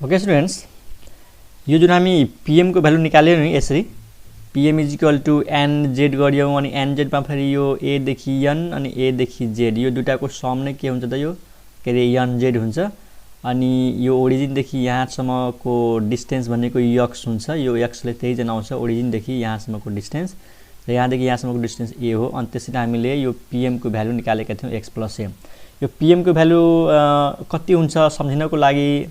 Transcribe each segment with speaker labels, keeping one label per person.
Speaker 1: Okay students, यो जुन हामी पीएम को भ्यालु निकाल्यौं नि यसरी PM is equal to NZ गर्यौं अनि एनजेड मा फेरि यो ए देखि एन अनि ए देखि जेड यो दुटाको सम नै के हुन्छ त यो के रे एनजेड हुन्छ अनि यो ओरिजिन देखि यहाँसम्मको डिस्टेन्स भनेको x हुन्छ। यो x ले त्यही जनाउँछ ओरिजिन देखि यहाँसम्मको डिस्टेन्स र यहाँदेखि यहाँसम्मको डिस्टेन्स a हो। अनि त्यसरी हामीले यो पीएम को भ्यालु निकालेका थियौं x + a। यो पीएम को भ्यालु कति हुन्छ सम्झिनको लागि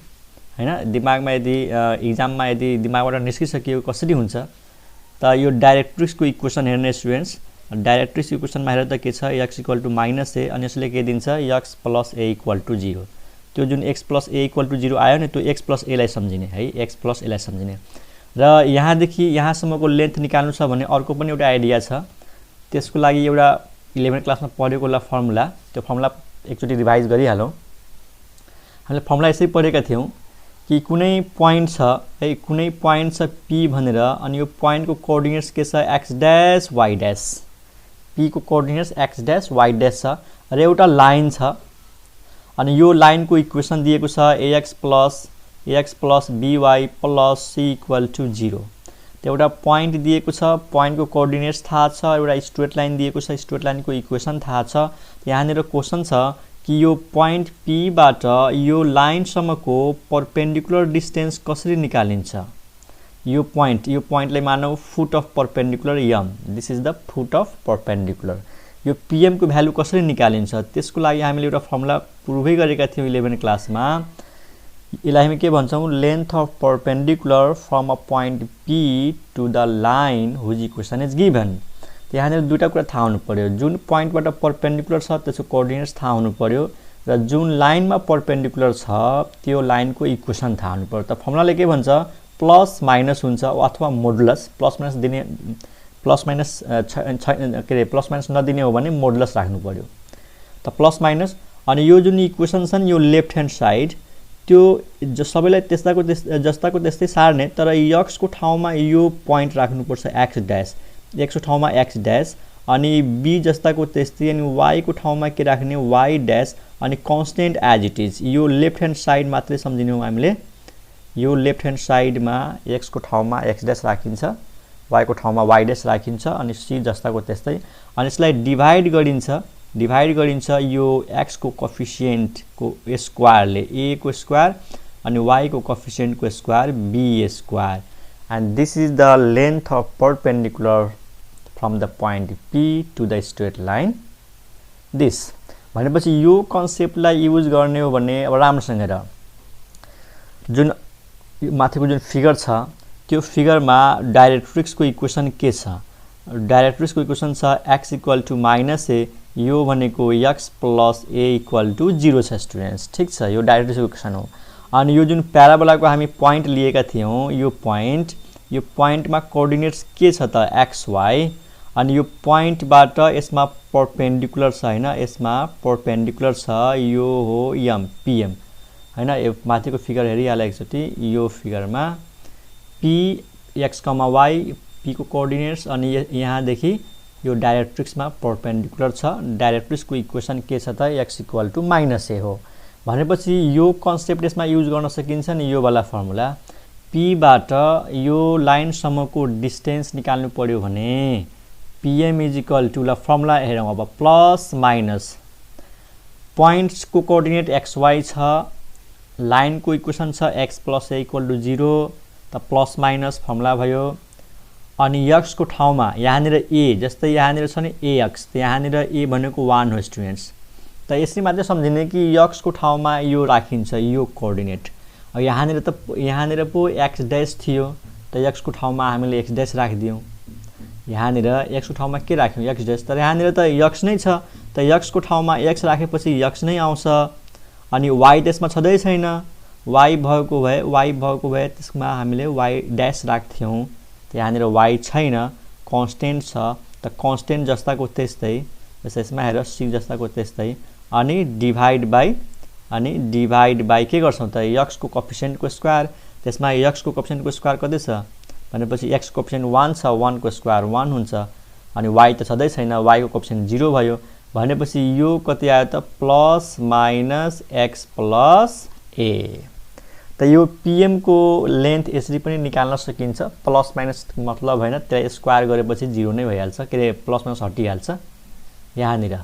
Speaker 1: हैन, दिमागमा यदि एक्जाममा यदि दिमागबाट निस्किसक्यो कसरी हुन्छ त यो डाइरेक्ट्रिक्स को इक्वेसन हेर्ने स्टुडेन्ट्स, डाइरेक्ट्रिक्स इक्वेसनमा हेर्दा त के छ x = -a अनि यसले के दिन्छ x + a = 0। त्यो जुन x + a = 0 आयो नि त्यो x + a लाई सम्झिने है, x + a लाई सम्झिने। र यहाँदेखि यहाँसम्मको लेन्थ निकाल्नु छ भने अर्को पनि एउटा आइडिया छ। त्यसको लागि एउटा 11 क्लासमा पढेको होला फर्मुला, त्यो फर्मुला एकचोटी रिभाइज गरिहालौं। हामीले फर्मुला यसरी पढेका थियौं कि कुनै पोइन्ट छ है, कुनै पोइन्ट छ p भनेर अनि यो पोइन्टको कोअर्डिनेट्स के छ x dash y dash, p को coordinates x dash y dash छ र एउटा लाइन छ अनि यो लाइनको इक्वेसन दिएको छ ax plus by plus c = 0। त्यो एउटा पोइन्ट दिएको छ, पोइन्टको कोअर्डिनेट्स थाहा छ, एउटा स्ट्रेट लाइन दिएको छ, स्ट्रेट लाइनको इक्वेसन थाहा छ। यहाँनिर क्वेशन छ कि यो पोइन्ट p बाट यो लाइन सम्मको परपेन्डिकुलर डिस्टेन्स कसरी निकालिन्छ। यो पोइन्टलाई मानौ foot of perpendicular m, this is the foot of perpendicular. यो pm को भ्यालु कसरी निकालिन्छ त्यसको लागि हामीले एउटा फर्मुला प्रुभै गरेका थियौं 11 क्लासमा। यसलाई हामी के भन्छौं length of perpendicular from a point p to the line whose equation is given. यहाँनिर दुईटा कुरा थाहा हुनु पर्यो, जुन पोइन्टबाट परपेन्डिकुलर छ त्यसको कोअर्डिनेट्स थाहा हुनु पर्यो र जुन लाइनमा परपेन्डिकुलर छ त्यो लाइनको इक्वेसन थाहा हुनु पर्यो। त फर्मुलाले के भन्छ प्लस माइनस हुन्छ अथवा मोडुलस, प्लस माइनस दिने प्लस माइनस नदिने हो भने मोडुलस राख्नु पर्यो। त प्लस माइनस अनि यो जुन इक्वेसन छ नि यो लेफ्ट ह्यान्ड साइड त्यो सबैलाई जस्ताको त्यस्तै सार्ने, तर x को ठाउँमा यो पोइन्ट राख्नु पर्छ x डैश, x को ठाउँमा x डैश अनि b जस्ताको त्यस्तै अनि y को ठाउँमा के राख्ने y डैश अनि कन्स्टेन्ट एज इट इज। यो लेफ्ट ह्यान्ड साइड मात्रै सम्झिने हो हामीले। यो लेफ्ट ह्यान्ड साइडमा x को ठाउँमा x डैश राखिन्छ, y को ठाउँमा y डैश राखिन्छ अनि c जस्ताको त्यस्तै अनि यसलाई डिभाइड गरिन्छ यो x को कोएफिसिएन्ट को स्क्वायरले a को स्क्वायर अनि y को कोएफिसिएन्ट को square b square and this is the length of perpendicular from the point p to the straight line this। भनेपछि यो कन्सेप्टलाई युज गर्ने हो भने अब राम्रोसँग हेर, जुन माथिको जुन फिगर छ त्यो फिगरमा डाइरेक्ट्रिक्सको इक्वेसन के छ। डाइरेक्ट्रिक्सको इक्वेसन छ x = -a, यो भनेको x + a = 0 छ स्टुडेन्ट्स, ठीक छ। यो डाइरेक्ट्रिक्सको इक्वेसन हो। अनि यो जुन प्याराबोलाको हामी पोइन्ट लिएका थियौं यो पोइन्टमा कोअर्डिनेट्स के छ त x y अनि यो पोइन्टबाट यसमा परपेन्डिकुलर छ हैन, यसमा परपेन्डिकुलर छ, यो हो m pm हैन। यो माथिको फिगर हेरिहाल एकचोटी, यो फिगरमा p x, y p को कोअर्डिनेट्स अनि यहाँदेखि यो डाइरेक्ट्रिक्समा परपेन्डिकुलर छ। डाइरेक्ट्रिक्सको इक्वेसन के छ त x = -a हो। भनेपछि यो कन्सेप्ट यसमा युज गर्न सकिन्छ नि, यो वाला फर्मुला p बाट यो लाइन सम्मको डिस्टेन्स निकाल्नु पर्यो भने pm = ल फर्मुला हेरौं अब प्लस माइनस पोइन्ट्स को कोअर्डिनेट xy छ, लाइन को इक्वेसन छ x + a = 0 त प्लस माइनस फर्मुला भयो अनि x को ठाउँमा यहाँनिर a जस्तै यहाँनिर छ नि ax, त यहाँनिर a भनेको 1 हो स्टुडेन्ट्स। त यसरी मात्रै सम्झिने कि x को ठाउँमा यो राखिन्छ यो कोअर्डिनेट। अब यहाँनिर पो x डैश थियो त x को ठाउँमा हामीले x डैश राखिदियौं। यहाँनिर x को ठाउँमा के राख्यौं x डैश, तर यहाँनिर त x नै छ त x को ठाउँमा x राखेपछि x नै आउँछ अनि y त्यसमा छँदै छैन, y भएको भए त्यसमा हामीले y डैश राख्थ्यौं। त यहाँनिर y छैन, कन्स्टेन्ट छ, त कन्स्टेन्ट जस्ताको त्यस्तै यसमा हेर c जस्ताको त्यस्तै अनि डिभाइड बाइ के गर्छौं त x को कोएफिसिएन्टको स्क्वायर। त्यसमा x को कोएफिसिएन्टको स्क्वायर कति छ भनेपछि x को कोएफिसिएन्ट 1 छ, 1 को स्क्वायर 1 हुन्छ अनि y त छँदै छैन, y को कोएफिसिएन्ट 0 भयो। भनेपछि यो कति आयो त +- x + a। त यो पीएम को लेन्थ यसरी पनि निकाल्न सकिन्छ प्लस माइनस मतलब हैन त्यसलाई स्क्वायर गरेपछि 0 नै भइहाल्छ के रे प्लस माइनस हटिहाल्छ यहाँनिर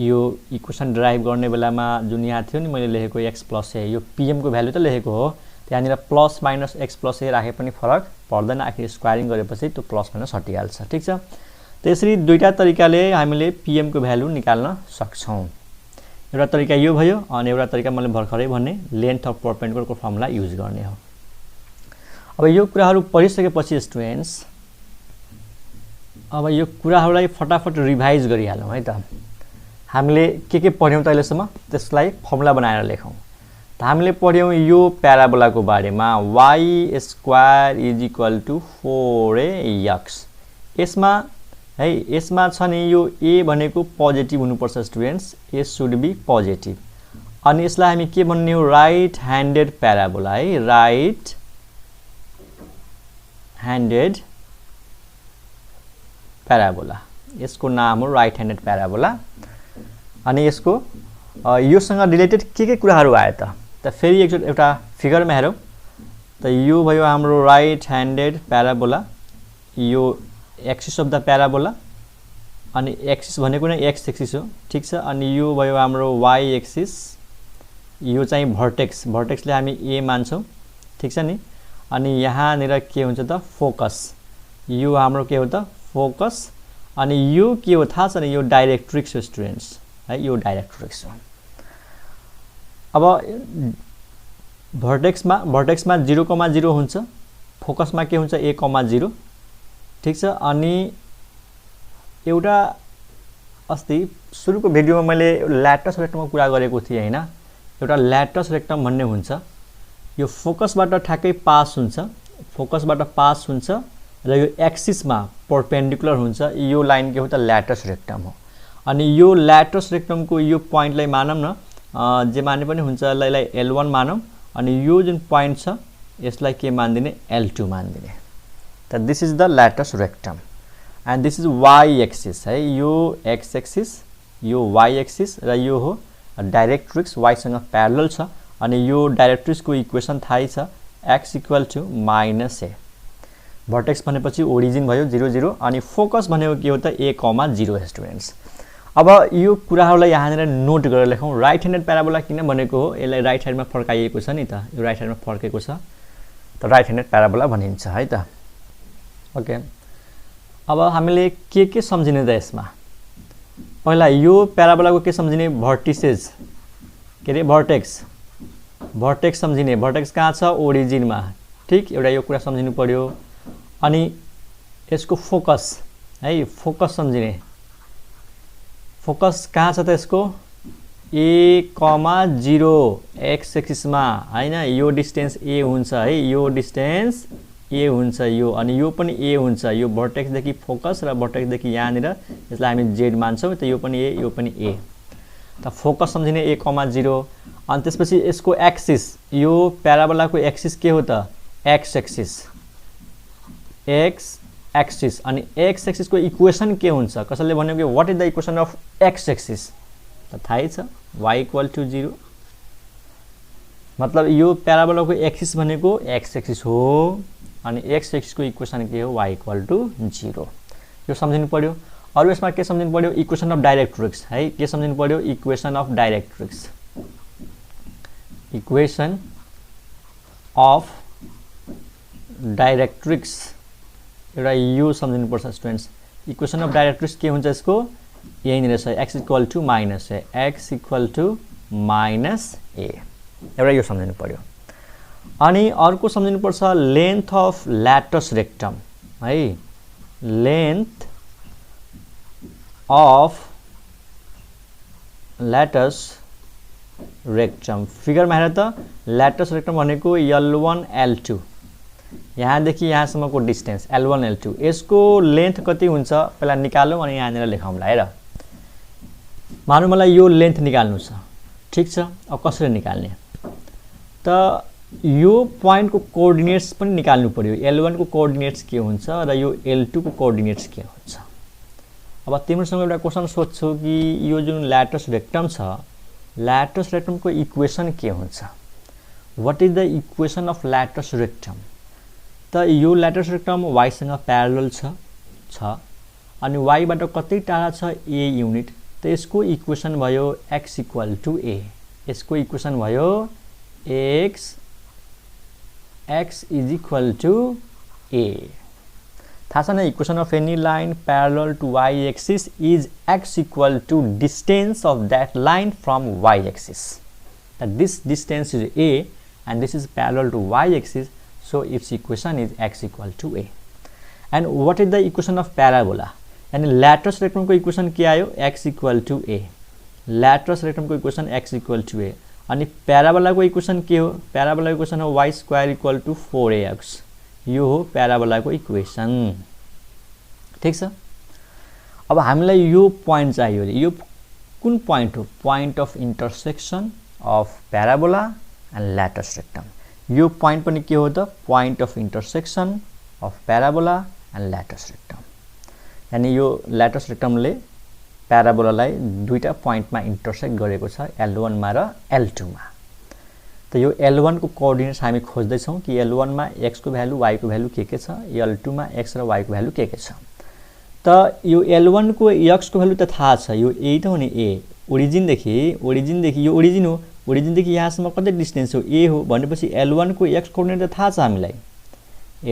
Speaker 1: यो इक्वेसन ड्राइभ गर्ने बेलामा जुन यहाँ थियो नि मैले लेखेको x + a यो पीएम को भ्यालु त लेखेको हो त्यहाँनिर प्लस माइनस x + a राखे पनि फरक पर्दैन आखिर स्क्वायरिङ गरेपछि त्यो प्लस माइनस हटिहाल्छ ठीक छ त्यसरी दुईटा तरिकाले हामीले पीएम को भ्यालु निकाल्न सक्छौं एउटा तरिका यो भयो अनि एउटा तरिका मैले भर्खरै भन्ने लेन्थ अफ परपेन्डिकुलर को फर्मुला युज गर्ने हो अब यो कुराहरु पढिसकेपछि स्टुडेन्ट्स अब यो कुराहरुलाई फटाफट रिभाइज गरिहालौं है त हामीले के पढ्यौं त अहिलेसम्म त्यसलाई फर्मुला बनाएर लेखौं त हामीले पढ्यौं यो प्याराबोला को बारेमा y² = 4ax यसमा है यसमा छ नि यो a भनेको पोजिटिभ हुनुपर्छ students a should be positive अनि यसलाई हामी के भन्ने हो राइट ह्यान्डेड प्याराबोला है राइट ह्यान्डेड प्याराबोला यसको नाम हो राइट ह्यान्डेड प्याराबोला अनि यसको योसँग रिलेटेड के कुराहरु आए त फेरि एकचोटी एउटा फिगरमा हेरौं त यो भयो हाम्रो राइट ह्यान्डेड प्याराबोला यो एक्सिस अफ द प्याराबोला अनि एक्सिस भनेको नै x एक्सिस हो ठीक छ अनि यो भयो हाम्रो y एक्सिस यो चाहिँ भर्टेक्सले हामी a मान्छौं ठीक छ नि अनि यहाँ निर के हुन्छ त फोकस यो हाम्रो के हो त फोकस अनि यो के हो थाहा छ नि यो डाइरेक्ट्रिक्स हो स्टुडेन्ट्स है यो डाइरेक्ट्रिक्स हो अब भर्टेक्समा 0,0 हुन्छ फोकसमा के हुन्छ a,0 ठीक छ अनि एउटा अस्ति सुरुको भिडियोमा मैले ल्याटस रेक्टमको कुरा गरेको थिए हैन एउटा ल्याटस रेक्टम भन्ने हुन्छ यो फोकसबाट ठ्याक्कै पास हुन्छ र यो एक्सिसमा परपेन्डिकुलर हुन्छ यो लाइन के हो त ल्याटस रेक्टम हो अनि यो ल्याटस रेक्टमको यो प्वाइन्टलाई मानौं न जे माने पनि हुन्छ यसलाई L1 मानौं अनि यो जुन प्वाइन्ट छ यसलाई के मान्दिने L2 मान्दिने त this is the ल्याटस rectum and this is y axis है यो x एक्सिस यो y एक्सिस र यो हो डाइरेक्ट्रिक्स y सँग प्यारलल छ अनि यो डाइरेक्ट्रिक्स को इक्वेसन थाहै छ x = -a भर्टेक्स भनेपछि ओरिजिन भयो 0 0 अनि फोकस भनेको के हो त a,0 स्टुडेन्ट्स अब यो कुराहरुलाई यहाँनिर नोट गरेर लेखौं राइट ह्यान्डेड प्याराबोला किन भनेको हो यसलाई राइट साइडमा फर्काइएको छ नि त यो राइट साइडमा फर्केको छ त राइट ह्यान्डेड प्याराबोला भनिन्छ है त ओके अब हामीले के सम्झिने त यसमा पहिला यो प्याराबोलाको के सम्झिने भर्टिसेस के रे भर्टेक्स सम्झिने भर्टेक्स कहाँ छ ओरिजिनमा ठीक एउटा यो कुरा सम्झिनु पर्यो अनि यसको फोकस है फोकस सम्झिने फोकस कहाँ छ त यसको a,0 x एक्सिसमा हैन यो डिस्टेन्स a हुन्छ है यो डिस्टेन्स a हुन्छ यो अनि यो पनि a हुन्छ यो भर्टेक्स देखि फोकस र भर्टेक्स देखि यहाँ निर यसलाई हामी z मान्छौं त यो पनि a यो पनि a त फोकस सम्झिने a,0 अनि त्यसपछि यसको एक्सिस यो प्याराबोलाको एक्सिस के हो त x एक्सिस अनि x एक्सिस को इक्वेसन के हुन्छ कसैले भन्यो कि what is the equation of x axis त थाहै छ y = 0 मतलब यो प्याराबोलाको एक्सिस भनेको x एक्सिस हो अनि x एक्सिस को इक्वेसन के हो y = 0 यो सम्झिनु पर्यो अरु यसमा के सम्झिनु पर्यो इक्वेसन अफ डाइरेक्ट्रिक्स है के सम्झिनु पर्यो इक्वेसन अफ डाइरेक्ट्रिक्स एउटा यो सम्झिनु पर्छ स्टुडेन्ट्स इक्वेसन अफ डाइरेक्ट्रिक्स के हुन्छ यसको यही नै रहेछ x = -a एउटा यो सम्झिनु पर्यो अनि अर्को सम्झिनु पर्छ लेन्थ अफ ल्याटस रेक्टम है लेन्थ अफ ल्याटस रेक्टम फिगरमा हेर त ल्याटस रेक्टम भनेको L1 L2 यहाँ देखि यहाँसम्मको डिस्टेन्स L1 L2 यसको लेन्थ कति हुन्छ पहिला निकालौं अनि यहाँनिर लेखौँला हेर मानौ मलाई यो लेन्थ निकाल्नु छ ठीक छ अब कसरी निकाल्ने त यो प्वाइन्ट को कोअर्डिनेट्स पनि निकाल्नु पर्यो L1 को कोअर्डिनेट्स के हुन्छ र यो L2 को कोअर्डिनेट्स के हुन्छ अब तिमीसँग एउटा क्वेशन सोध्छु कि यो जुन ल्याटस रेक्टम छ ल्याटस रेक्टम को इक्वेसन के हुन्छ what is the equation of latus rectum त यो ल्याटरस रेक्टम y सँग प्यारलल छ अनि y बाट कतै टाढा छ a युनिट त यसको इक्वेसन भयो x = a यसको इक्वेसन भयो x = a थाहा छ न equation of any line parallel to y axis is x = distance of that line from y axis that this distance is a and this is parallel to y axis, so its equation is x = a. And what is the equation of parabola? यानी ल्याटरस rectum को equation के आयो x = a. ल्याटरस rectum को equation x = a. अनि parabola को equation के हो? Parabola को इक्वेसन हो y² = 4ax. यो हो प्याराबोला को इक्वेसन. ठीक छ. अब हामीलाई यो पोइन्ट चाहियो. यो कुन पोइन्ट हो? Point of intersection of parabola and latus rectum. यो पोइन्ट पनि के हो त? Point of intersection of parabola and latus rectum. यानी यो ल्याटरस रेक्टमले प्याराबोलालाई दुईटा पोइन्टमा इन्टरसेक्ट गरेको छ, L1 मा र L2 मा. त यो L1 को कोअर्डिनेट्स हामी खोज्दै छौं कि L1 मा x को भ्यालु y को भ्यालु के छ, L2 मा x र y को भ्यालु के छ. त यो L1 को x को भ्यालु त थाहा छ, यो a त हो नि a. ओरिजिन देखि यो ओरिजिन हो. ओरिजिन देखि यहाँसम्म कति डिस्टेन्स हो? a हो. भनेपछि L1 को x कोअर्डिनेट त थाहा छ हामीलाई.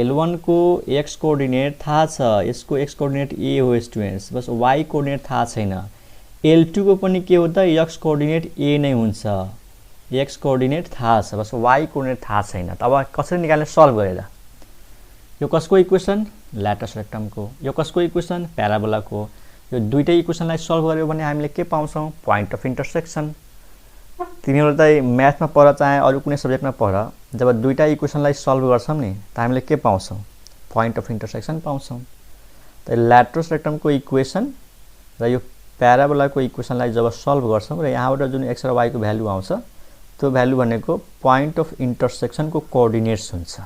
Speaker 1: L1 को x कोअर्डिनेट थाहा छ, यसको x कोअर्डिनेट a हो स्टुडेन्ट्स. बस y कोअर्डिनेट थाहा छैन. L2 को पनि के हो त? x कोअर्डिनेट a नै हुन्छ. x कोअर्डिनेट थाहा छ, बस y कोअर्डिनेट थाहा छैन. त अब कसरी निकाल्ने? सल्भ गरेर. यो कसको इक्वेसन? ल्याटरस रेक्टमको. यो कसको इक्वेसन? प्याराबोलाको. यो दुईटै इक्वेसनलाई सल्भ गर्यो भने हामीले के पाउँछौं? Point of intersection. तिमीहरु त म्याथमा पढ चाहे अरु कुनै सब्जेक्टमा पढ, जब दुईटा इक्वेसनलाई सल्भ गर्छौं नि त हामीले के पाउँछौं? पोइन्ट अफ इन्टरसेक्सन पाउँछौं. त ल्याटरस रेक्टमको इक्वेसन र यो प्याराबोलाको इक्वेसनलाई जब सल्भ गर्छौं र यहाँबाट जुन x र y को भ्यालु आउँछ त्यो भ्यालु भनेको पोइन्ट अफ इन्टरसेक्सनको कोअर्डिनेट्स हुन्छ.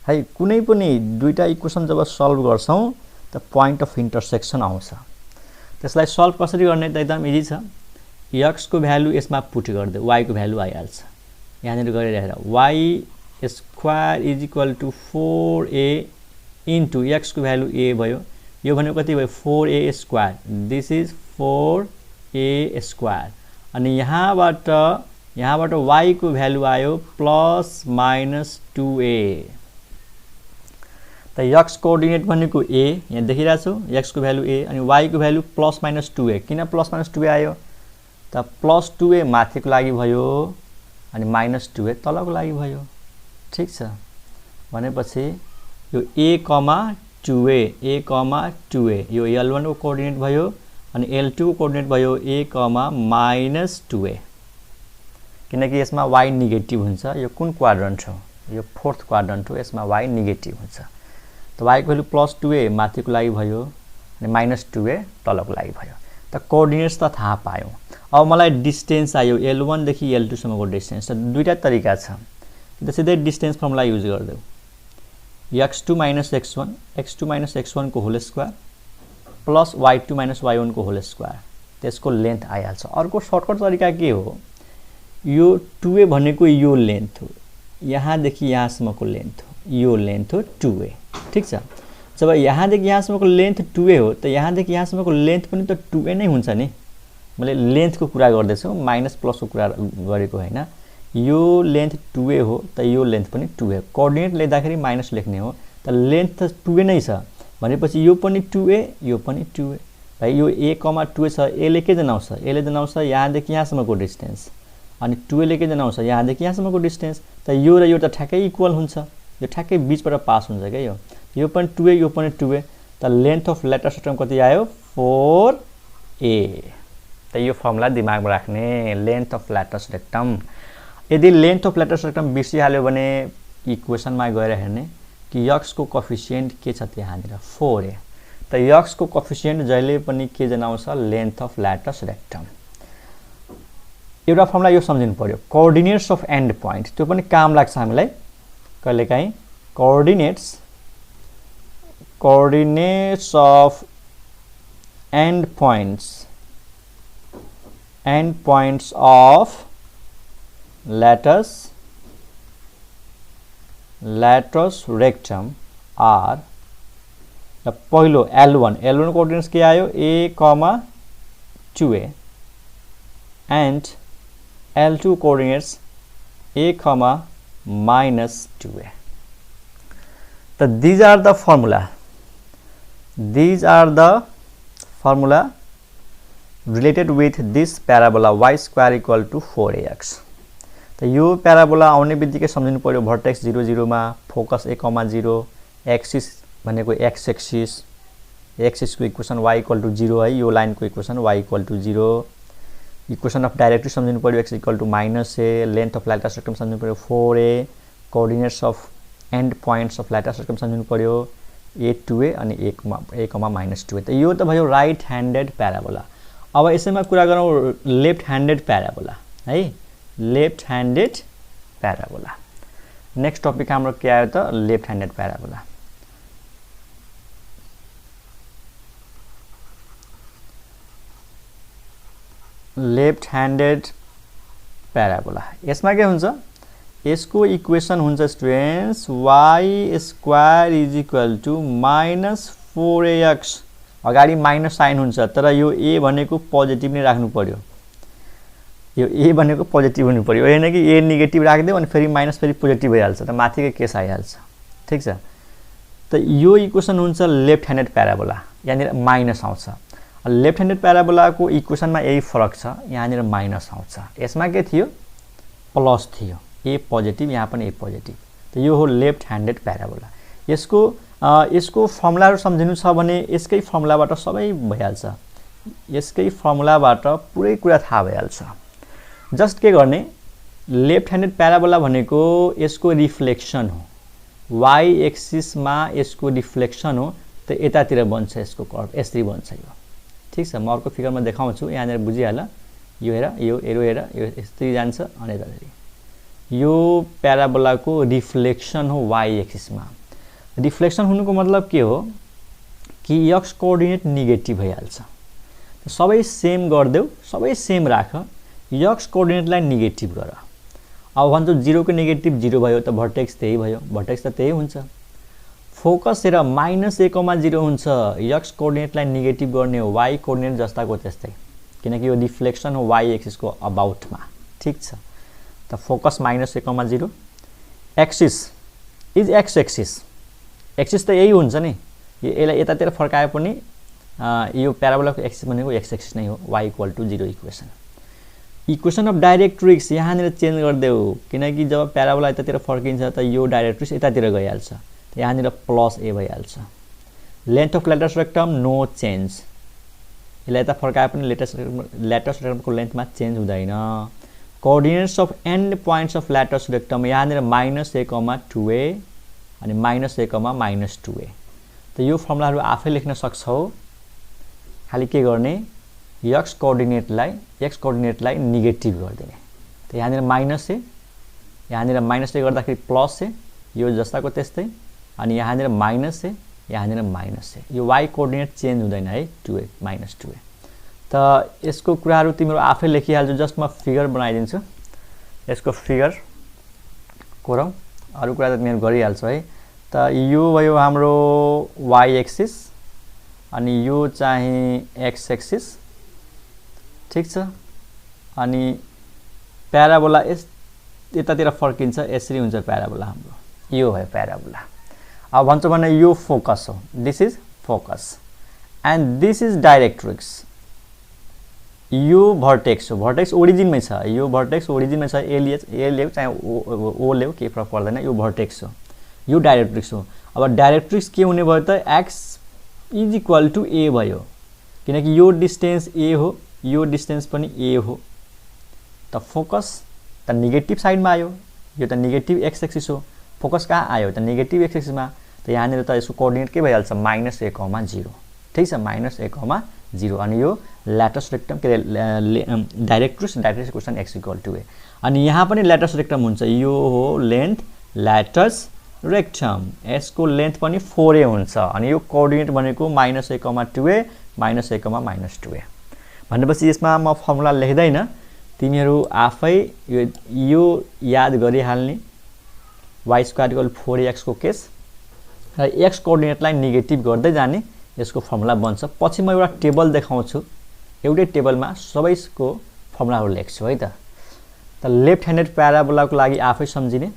Speaker 1: है कुनै पनि दुईटा इक्वेसन जब सल्भ गर्छौं त पोइन्ट अफ इन्टरसेक्सन आउँछ. त्यसलाई सल्भ कसरी गर्ने त एकदम इजी छ. x को भ्यालु यसमा पुट गर्दै y को भ्यालु आइहाल्छ. यहाँनिर गरेर हेर y² = 4a इन्टु x को भ्यालु a भयो. यो भनेको कति भयो? 4a². This is 4a². अनि यहाँबाट y को भ्यालु आयो ±2a. त x कोअर्डिनेट भनेको a यहाँ देखिरा छु, x को भ्यालु a अनि y को भ्यालु ±2a. किन ±2a आयो? त +2a माथिको लागि भयो अनि -2a तलको लागि भयो. ठीक छ. भनेपछि यो a, 2a यो L1 को कोअर्डिनेट भयो अनि L2 को कोअर्डिनेट भयो a, -2a. किनकि यसमा y नेगेटिभ हुन्छ. यो कुन क्वाड्रन्ट हो? यो फोर्थ क्वाड्रन्ट हो. यसमा y नेगेटिभ हुन्छ. त y को भ्यालु +2a माथिको लागि भयो अनि -2a तलको लागि भयो. त कोअर्डिनेट्स त थाहा पायौं. अब मलाई डिस्टेन्स आयो L1 देखि L2 सम्मको डिस्टेन्स. दुईटा तरिका छ. त सिधै डिस्टेन्स फर्मुला युज गर्दै x2 - x1 को whole square plus y2 - y1 को होल स्क्वायर. त्यसको लेन्थ आइहाल्छ. अर्को सर्टकट तरिका के हो? यो 2a भनेको यो लेन्थ हो. यहाँ देखि यहाँसम्मको लेन्थ हो. यो लेन्थ हो 2a. ठीक छ. जब यहाँ देखि यहाँसम्मको लेन्थ 2a हो त यहाँ देखि यहाँसम्मको लेन्थ पनि त 2a नै हुन्छ नि. मैले लेन्थको कुरा गर्दै छु, माइनस प्लसको कुरा गरेको हैन. यो लेन्थ 2a हो त यो लेन्थ पनि 2a. कोअर्डिनेट लेख्दाखेरि माइनस लेख्ने हो. त लेन्थ त 2a नै छ भनेपछि यो पनि 2a यो पनि 2a. भाइ यो a, 2a छ. a ले के जनाउँछ? a ले जनाउँछ यहाँ देखि यहाँसम्मको डिस्टेन्स अनि 2a ले के जनाउँछ? यहाँ देखि यहाँसम्मको डिस्टेन्स. त यो र यो त ठ्याक्कै इक्वल हुन्छ. यो ठ्याक्कै बीचबाट पास हुन्छ के यो पनि 2a यो पनि 2a. त लेन्थ अफ ल्याटरस रेक्टम कति आयो? 4a. त यो फर्मुला दिमागमा राख्ने. Length of latus rectum. यदि लेन्थ अफ ल्याटरस रेक्टम बिर्सिहाल्यो भने इक्वेसनमा गएर हेर्ने कि x को कोएफिसिएन्ट के छ त्यहाँनिर 4a. त x को कोएफिसिएन्ट जहिले पनि के जनाउँछ? Length of latus rectum. एउटा फर्मुला यो सम्झिनु पर्यो. Coordinates of end point. त्यो पनि काम लाग्छ हामीलाई कहिलेकाहीँ. Coordinates of end points of latus latus rectum are र पहिलो L1 कोअर्डिनेट्स के आयो a, 2a and L2 coordinates a, -2a. So these are the formula. These are the formula related with this parabola y square equal to 4ax. तो यो parabola आउने बित्तिकै सम्झिनु पर्यो vertex 0 0 मा फोकस a, 0 एक्सिस भनेको x axis को equation y equal to 0 है यो लाइनको equation y equal to 0 equation of directrix सम्झिनु पर्यो x equal to -a length of latus rectum सम्झिनु पर्यो 4a coordinates of end points of latus rectum सम्झिनु पर्यो a 2a अनि a, -2a त यो त भयो राइट ह्यान्डेड प्याराबोला अब यसैमा कुरा गरौँ लेफ्ट ह्यान्डेड प्याराबोला है left handed parabola next topic हाम्रो के आयो त left handed parabola left handed parabola यसमा के हुन्छ यसको इक्वेसन हुन्छ students y square is equal to -4ax अगाडि माइनस साइन हुन्छ तर यो a भनेको पोजिटिभ नै राख्नु पर्यो यो a भनेको पोजिटिभ हुनु पर्यो हैन कि a नेगेटिभ राख्दियो अनि फेरि माइनस फेरि पोजिटिभ भइहाल्छ त माथिकै केस आइहाल्छ ठीक छ त यो इक्वेसन हुन्छ लेफ्ट ह्यान्डेड प्याराबोला यहाँनिर माइनस आउँछ लेफ्ट ह्यान्डेड प्याराबोलाको इक्वेसनमा यही फरक छ यहाँनिर माइनस आउँछ यसमा के थियो प्लस थियो a पोजिटिभ यहाँ पनि a पोजिटिभ त यो हो लेफ्ट ह्यान्डेड प्याराबोला यसको फर्मुलाहरु सम्झिनु छ भने यसकै फर्मुलाबाट सबै भइहाल्छ यसकै फर्मुलाबाट पुरै कुरा थाहा भइहाल्छ जस्ट के गर्ने लेफ्ट ह्यान्डेड प्याराबोला भनेको यसको रिफ्लेक्सन हो y एक्सिस मा यसको रिफ्लेक्सन हो त यतातिर बन्छ यसको कर्व यसरी बन्छ यो ठीक छ म अर्को फिगरमा देखाउँछु यहाँनिर बुझिहाल यो हेर यो एरो हेर यो यस्तै जान्छ अनि यतातिर यो प्याराबोलाको रिफ्लेक्सन हो y एक्सिस मा रिफ्लेक्सन हुनुको मतलब के हो कि x कोअर्डिनेट नेगेटिभ भइहाल्छ सबै सेम गर्देऊ सबै सेम राख x कोअर्डिनेटलाई नेगेटिभ गर अब भन्छ 0 को नेगेटिभ 0 भयो त भर्टेक्स त्यही भयो भर्टेक्स त त्यही हुन्छ फोकस हेर -a, 0 हुन्छ x कोअर्डिनेटलाई नेगेटिभ गर्ने हो y कोअर्डिनेट जस्ताको त्यस्तै किनकि यो रिफ्लेक्सन हो y एक्सिसको अबाउटमा ठीक छ त focus -a, 0 axis is x axis axis त यही हुन्छ नि यसलाई यतातिर फर्काए पनि यो प्याराबोलाको एक्सिस भनेको x एक्सिस नै हो y equal to 0 equation of directrix यहाँनिर चेन्ज गर्देऊ किनकि जब प्याराबोला यतातिर फर्किन्छ त यो डाइरेक्ट्रिक्स यतातिर गइहाल्छ त यहाँनिर प्लस a भइहाल्छ length of latus rectum no change यसलाई यता फर्काए पनि ल्याटरस रेक्टमको लेन्थमा चेन्ज हुँदैन coordinates of end points of latus rectum यहाँनिर -a, 2a अनि -a, -2a त यो फर्मुलाहरु आफै लेख्न सक्छौ खाली के गर्ने x कोअर्डिनेटलाई नेगेटिभ गरिदिने त यहाँनिर -a यहाँनिर -a गर्दाखेरि +a यो जस्ताको त्यस्तै अनि यहाँनिर -a यहाँनिर -a यो y कोअर्डिनेट चेन्ज हुँदैन है 2a -2a त यसको कुराहरु तिम्रो आफै लेखिहाल्छौ जस्ट म फिगर बनाइदिन्छु यसको फिगर कोरौं अरु कुरा त तिमीहरु गरिहाल्छौ है त यो भयो हाम्रो y एक्सिस अनि यो चाहिँ x एक्सिस ठीक छ अनि प्याराबोला यतातिर फर्किन्छ यसरी हुन्छ प्याराबोला हाम्रो यो भयो प्याराबोला अब भन्छ भने यो फोकस हो this is focus and this is directrix यो भर्टेक्स हो भर्टेक्स ओरिजिनमै छ यो भर्टेक्स ओरिजिनमै छ ए ले चाहे ओ ले के फरक पर्दैन यो भर्टेक्स हो यो डाइरेक्ट्रिक्स हो अब डाइरेक्ट्रिक्स के हुने भयो त x is equal to a भयो किनकि यो डिस्टेन्स a हो यो डिस्टेन्स पनि a हो त फोकस त नेगेटिभ साइडमा आयो यो त नेगेटिभ x एक्सिस हो फोकस कहाँ आयो त नेगेटिभ x एक्सिसमा त यहाँनिर त यसको कोअर्डिनेट के भइहाल्छ -a, 0 ठीक छ -a, 0 अनि यो ल्याटरस रेक्टम के directrix equation x equal to a अनि यहाँ पनि ल्याटरस रेक्टम हुन्छ यो हो लेन्थ ल्याटरस रेक्टम यसको लेन्थ पनि 4a हुन्छ अनि यो कोअर्डिनेट भनेको -a, 2a -a, -2a भनेपछि यसमा म फर्मुला लेख्दैन तिमीहरु आफै यो याद गरिहाल्ने y स्क्वायर इक्वल 4x को केस र x कोअर्डिनेटलाई नेगेटिभ गर्दै जाने यसको फर्मुला बन्छ। पछि म एउटा टेबल देखाउँछु, एउटै टेबलमा सबैको फर्मुलाहरू लेख्छु है त। त लेफ्ट ह्यान्डेड प्याराबोलाको लागि आफै सम्झिने,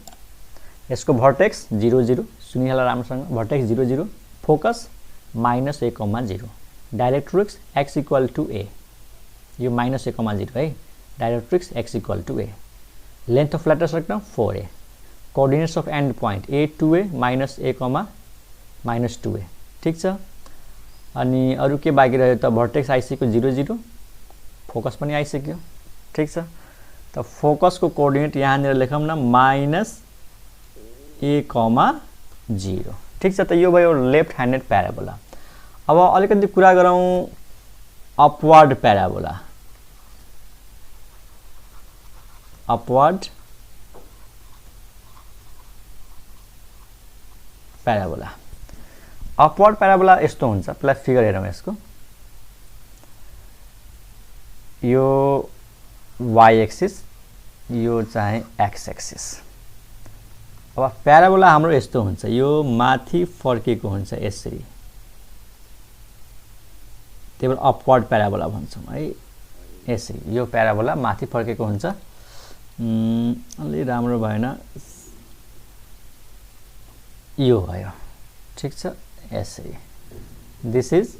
Speaker 1: यसको भर्टेक्स 0 0 सुनिहाला राम्रोसँग, vertex 0 0, focus -a, 0, directrix x equal to a, यो -a, 0 है, directrix x equal to a, length of latus rectum 4a, coordinates of end point a 2a -a, -2a, ठीक छ। अनि अरु के बाँकी रह्यो त, भर्टेक्स आइसक्यो 0 0, फोकस पनि आइसक्यो, ठीक छ। त फोकसको कोअर्डिनेट यहाँनिर लेखौँ न -a, 0, ठीक छ। त यो भयो लेफ्ट ह्यान्डेड प्याराबोला। अब अलिकति कुरा गरौँ upward parabola. Upward parabola, upward parabola यस्तो हुन्छ। पहिला फिगर हेरौँ यसको। यो y एक्सिस, यो चाहिँ x एक्सिस। अब प्याराबोला हाम्रो यस्तो हुन्छ, यो माथि फर्केको हुन्छ यसरी, त्यही भएर अपवर्ड प्याराबोला भन्छौँ है। यसरी यो प्याराबोला माथि फर्केको हुन्छ। अलि राम्रो भएन, यो भयो, ठीक छ। यसरी this is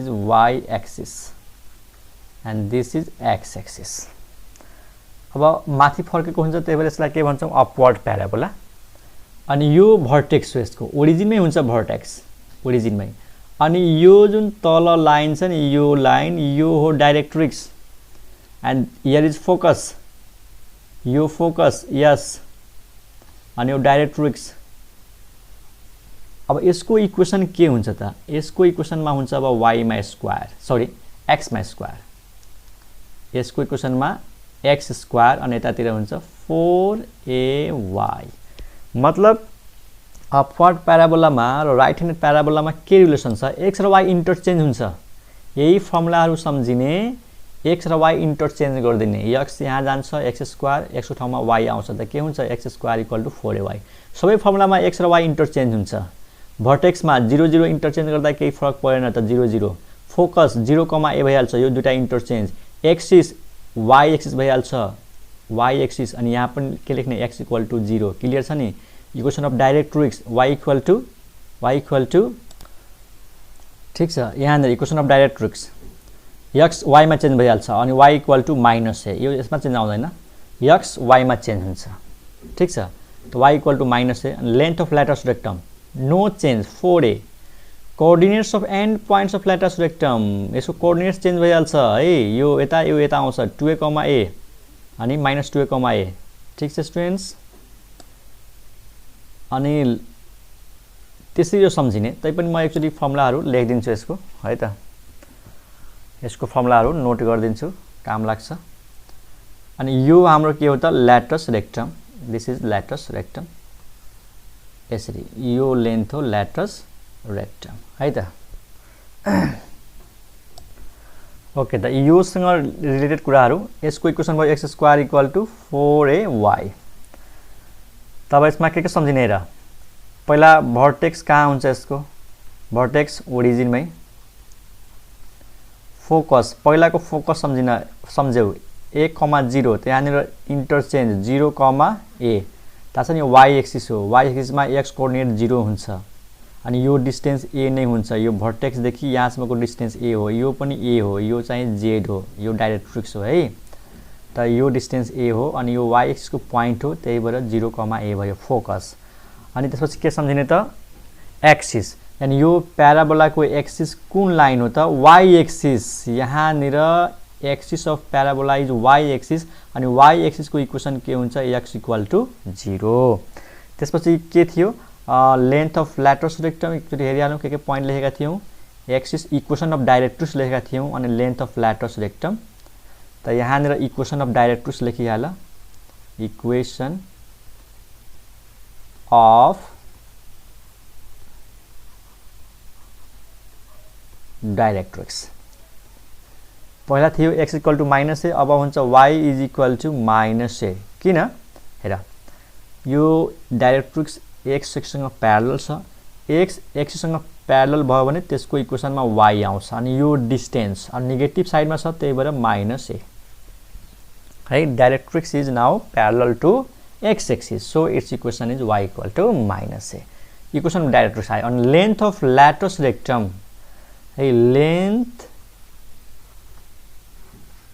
Speaker 1: y axis and this is x axis. अब माथि फर्केको हुन्छ, त्यही भएर यसलाई के भन्छौँ, अपवर्ड प्याराबोला। अनि यो भर्टेक्स हो, यसको ओरिजिनमै हुन्छ भर्टेक्स, ओरिजिनमै। अनि यो जुन तल लाइन छ नि, यो लाइन, यो हो डाइरेक्ट्रिक्स एन्ड हियर इज फोकस, यो फोकस यस, अनि यो डाइरेक्ट्रिक्स। अब यसको इक्वेसन के हुन्छ त, यसको इक्वेसनमा हुन्छ अब y मा स्क्वायर, सरी x मा स्क्वायर, यसको इक्वेसनमा x स्क्वायर अनि यतातिर हुन्छ 4ay। मतलब अपवर्ड प्याराबोलामा र राइट ह्यान्डेड प्याराबोलामा के रिलेसन छ, x र y इन्टरचेन्ज हुन्छ। यही फर्मुलाहरू सम्झिने, x र y इन्टरचेन्ज गरिदिने। x यहाँ जान्छ, x स्क्वायर, x को ठाउँमा y आउँछ, त के हुन्छ, x square equal to 4ay। सबै फर्मुलामा x र y इन्टरचेन्ज हुन्छ। भर्टेक्समा 0 0 इन्टरचेन्ज गर्दा केही फरक परेन त, 0 0। फोकस 0, a भइहाल्छ, यो दुईटा इन्टरचेन्ज। एक्सिस y एक्सिस भइहाल्छ, y एक्सिस, अनि यहाँ पनि के लेख्ने, x इक्वल टु 0, क्लियर छ नि। Equation of directrix y equal to, ठीक छ। यहाँनिर equation of directrix x y मा चेन्ज भइहाल्छ, अनि y इक्वल टु -a, यो यसमा चेन्ज आउँदैन, x y मा चेन्ज हुन्छ, ठीक छ। त y इक्वल टु -a, अनि length of latus rectum no change 4a, coordinates of end points of latus rectum, यसको कोअर्डिनेट्स चेन्ज भइहाल्छ है, यो यता आउँछ 2a, a अनि -2a, a, ठीक छ स्टुडेन्ट्स। अनि त्यसरी यो सम्झिने, तैपनि म एकचोटि फर्मुलाहरू लेखिदिन्छु यसको है त, यसको फर्मुलाहरू नोट गरिदिन्छु, काम लाग्छ। अनि यो हाम्रो के हो त, ल्याटरस रेक्टम, दिस इज ल्याटरस रेक्टम, यसरी यो लेन्थ हो ल्याटरस रेक्टम है त। ओके त, योसँग रिलेटेड कुराहरू, यसको इक्वेसन भयो x square equal to 4ay। तब यसमा के सम्झिने र, पहिला भर्टेक्स कहाँ हुन्छ यसको, भर्टेक्स ओरिजिनमै। फोकस, पहिलाको फोकस सम्झ्यौ, a, 0, त यहाँनिर इन्टरचेन्ज 0, a, थाहा छ नि, y एक्सिस हो, y एक्सिसमा x कोअर्डिनेट 0 हुन्छ, अनि यो डिस्टेन्स a नै हुन्छ। यो भर्टेक्सदेखि यहाँसम्मको डिस्टेन्स a हो, यो पनि a हो, यो चाहिँ z हो, यो डाइरेक्ट्रिक्स हो है। त यो डिस्टेन्स a हो, अनि यो y एक्सिसको पोइन्ट हो, त्यही भएर 0, a भयो फोकस। अनि त्यसपछि के सम्झिने त, एक्सिस, यानी यो प्याराबोलाको एक्सिस कुन लाइन हो त, y एक्सिस। यहाँनिर axis of parabola is y axis, अनि y एक्सिसको इक्वेसन के हुन्छ, x इक्वल टु 0। त्यसपछि के थियो, लेन्थ अफ ल्याटरस रेक्टम एकचोटि हेरिहालौँ, के पोइन्ट लेखेका थियौँ, एक्सिस, इक्वेसन अफ डाइरेक्ट्रिक्स लेखेका थियौँ, अनि लेन्थ अफ ल्याटरस रेक्टम। त यहाँनिर इक्वेसन अफ डाइरेक्ट्रिक्स लेखिहाल, इक्वेसन अफ डाइरेक्ट्रिक्स, पहिला थियो x इक्वल टु -a, अब हुन्छ y is equal to -a। किन, हेर यो डाइरेक्ट्रिक्स x एक्सिससँग प्यारलल छ, x एक्सिससँग प्यारलल भयो भने त्यसको इक्वेसनमा y आउँछ अनि यो डिस्टेन्स अनि नेगेटिभ साइडमा छ त्यही भएर -a है। Directrix is now parallel to x axis, so its equation is y equal to -a। Equation directrix आयो। अनि लेन्थ अफ ल्याटरस रेक्टम है, लेन्थ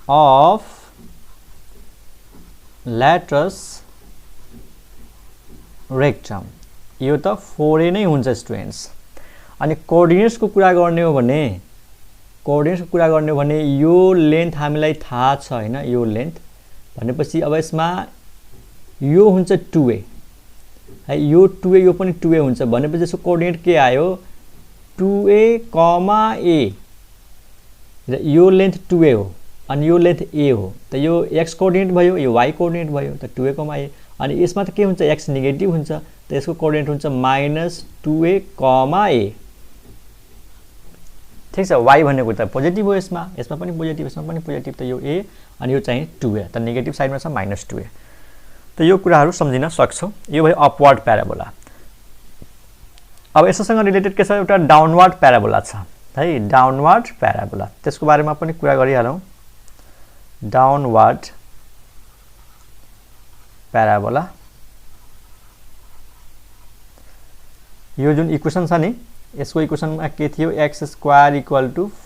Speaker 1: अफ ल्याटरस रेक्टम यो त 4a नै हुन्छ स्टुडेन्ट्स। अनि कोअर्डिनेट्सको कुरा गर्ने हो भने यो लेन्थ हामीलाई थाहा छ हैन, यो लेन्थ भनेपछि अब यसमा यो हुन्छ 2a है, यो 2a यो पनि 2a हुन्छ भनेपछि यसको कोअर्डिनेट के आयो 2a, a र यो लेन्थ 2a हो अनि यो लेन्थ a हो, त यो x कोअर्डिनेट भयो, यो y कोअर्डिनेट भयो, त 2a, a अनि यसमा त के हुन्छ x नेगेटिभ हुन्छ त यसको कोअर्डिनेट हुन्छ -2a, a। ठीक छ, y भनेको त पोजिटिभ हो, यसमा पनि पोजिटिभ, यसमा पनि पोजिटिभ, त यो a अनि यो चाहिँ 2a, त नेगेटिभ साइडमा छ -2a। त यो कुराहरू सम्झिन सक्छौ। यो भयो अपवर्ड प्याराबोला। अब यससँग रिलेटेड के छ, एउटा डाउनवर्ड प्याराबोला छ है, डाउनवर्ड प्याराबोला, त्यसको बारेमा पनि कुरा गरिहालौँ। डाउनवर्ड प्याराबोला यो जुन इक्वेसन छ नि, यसको इक्वेसनमा के थियो x² =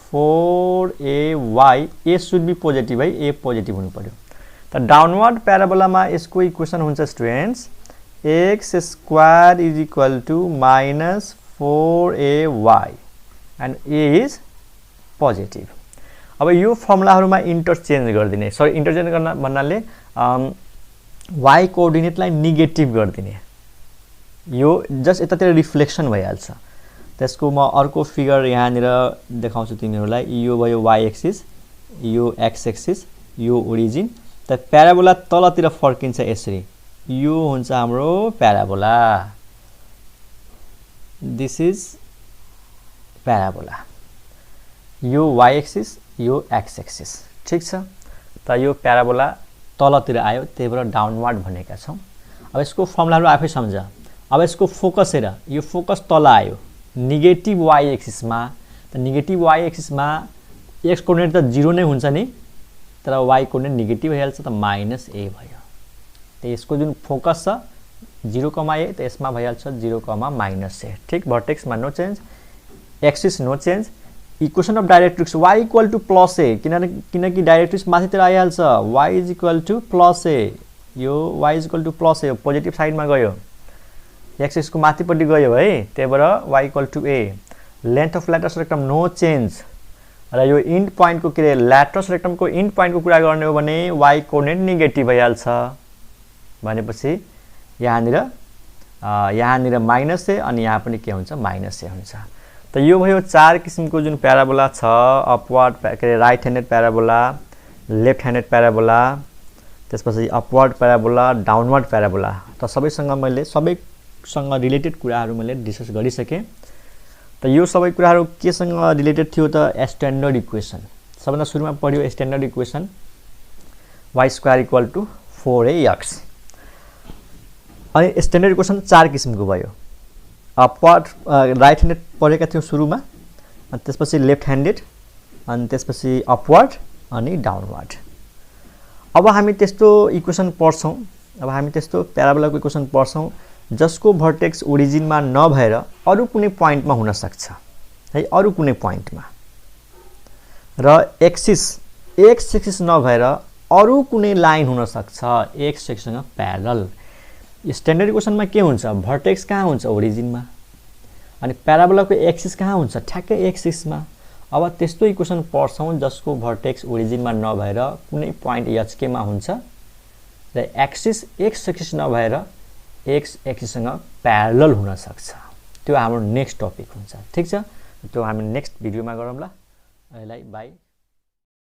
Speaker 1: 4ay, a should be positive है, a पोजिटिभ हुनु पर्यो। त डाउनवर्ड प्याराबोलामा यसको इक्वेसन हुन्छ students x² = -4ay and a is positive. अब यो फर्मुलाहरुमा इन्टरचेन्ज गरिदिने, सरी इन्टरचेन्ज गर्न भन्नाले y कोअर्डिनेटलाई नेगेटिभ गरिदिने, यो जस्ट यतातिर रिफ्लेक्सन भइहाल्छ। त्यसको म अर्को फिगर यहाँनिर देखाउँछु तिमीहरूलाई। यो भयो y एक्सिस, यो x एक्सिस, यो ओरिजिन, त प्याराबोला तलतिर फर्किन्छ यसरी, यो हुन्छ हाम्रो प्याराबोला, दिस इज प्याराबोला, यो y एक्सिस, यो x एक्सिस। ठीक छ, त यो प्याराबोला तलतिर आयो त्यही भएर डाउनवर्ड भनेका छौं। अब यसको फर्मुलाहरु आफै सम्झ। अब यसको फोकस हेर, यो फोकस तल आयो नेगेटिभ y एक्सिसमा, त नेगेटिभ y एक्सिसमा x कोअर्डिनेट त 0 नै हुन्छ नि, तर y कोअर्डिनेट नेगेटिभ भइहाल्छ, त -a भयो। त यसको जुन फोकस छ 0, a, त यसमा भइहाल्छ 0, -a। ठीक, भर्टेक्समा no change, axis no change. Equation of directrix y = +a, किनकि डाइरेक्ट्रिक्स माथितिर आइहाल्छ, y = +a, यो y = +a पोजिटिभ साइडमा गयो, एक्सिस को माथिपट्टि गयो है, त्यही भएर y = a। Length of latus rectum no change, र यो इन्ड पोइन्ट को के ल्याटरस रेक्टम को इन्ड पोइन्ट को कुरा गर्ने हो भने y कोअर्डिनेट नेगेटिभ भइहाल्छ भनेपछि यहाँनिर -a अनि यहाँ पनि के हुन्छ -a हुन्छ। त यो भयो 4 किसिमको जुन प्याराबोला छ, upward right handed parabola, left handed parabola, त्यसपछि अपवर्ड प्याराबोला, डाउनवर्ड प्याराबोला। त सबैसँग रिलेटेड कुराहरू मैले डिस्कस गरिसकेँ। त यो सबै कुराहरू केसँग रिलेटेड थियो त स्ट्यान्डर्ड इक्वेसन। सबभन्दा सुरुमा पढ्यो स्ट्यान्डर्ड इक्वेसन y² = 4ax। अनि स्ट्यान्डर्ड इक्वेसन 4 किसिमको भयो। अपवर्ड राइट ह्यान्डेड पढेका थियौँ सुरुमा, अनि त्यसपछि लेफ्ट ह्यान्डेड, अनि त्यसपछि अपवर्ड अनि डाउनवर्ड। अब हामी त्यस्तो इक्वेसन पढ्छौँ, अब हामी त्यस्तो प्याराबोलाको इक्वेसन पढ्छौँ जसको भर्टेक्स ओरिजिनमा नभएर अरु कुनै पोइन्टमा हुन सक्छ है, अरु कुनै पोइन्टमा, र एक्सिस x एक्सिस नभएर अरु कुनै लाइन हुन सक्छ x एक्सिससँग प्यारलल। स्ट्यान्डर्ड इक्वेसनमा के हुन्छ, भर्टेक्स कहाँ हुन्छ ओरिजिनमा, अनि प्याराबोलाको एक्सिस कहाँ हुन्छ ठ्याक्कै एक्सिसमा। अब त्यस्तो इक्वेसन पढ्छौँ जसको भर्टेक्स ओरिजिनमा नभएर कुनै पोइन्ट h मा हुन्छ र एक्सिस x एक्सिस नभएर x एक्सिससँग प्यारलल हुन सक्छ। त्यो हाम्रो नेक्स्ट टपिक हुन्छ। ठीक छ, त्यो हामी नेक्स्ट भिडियोमा गरौँला। अहिले बाई।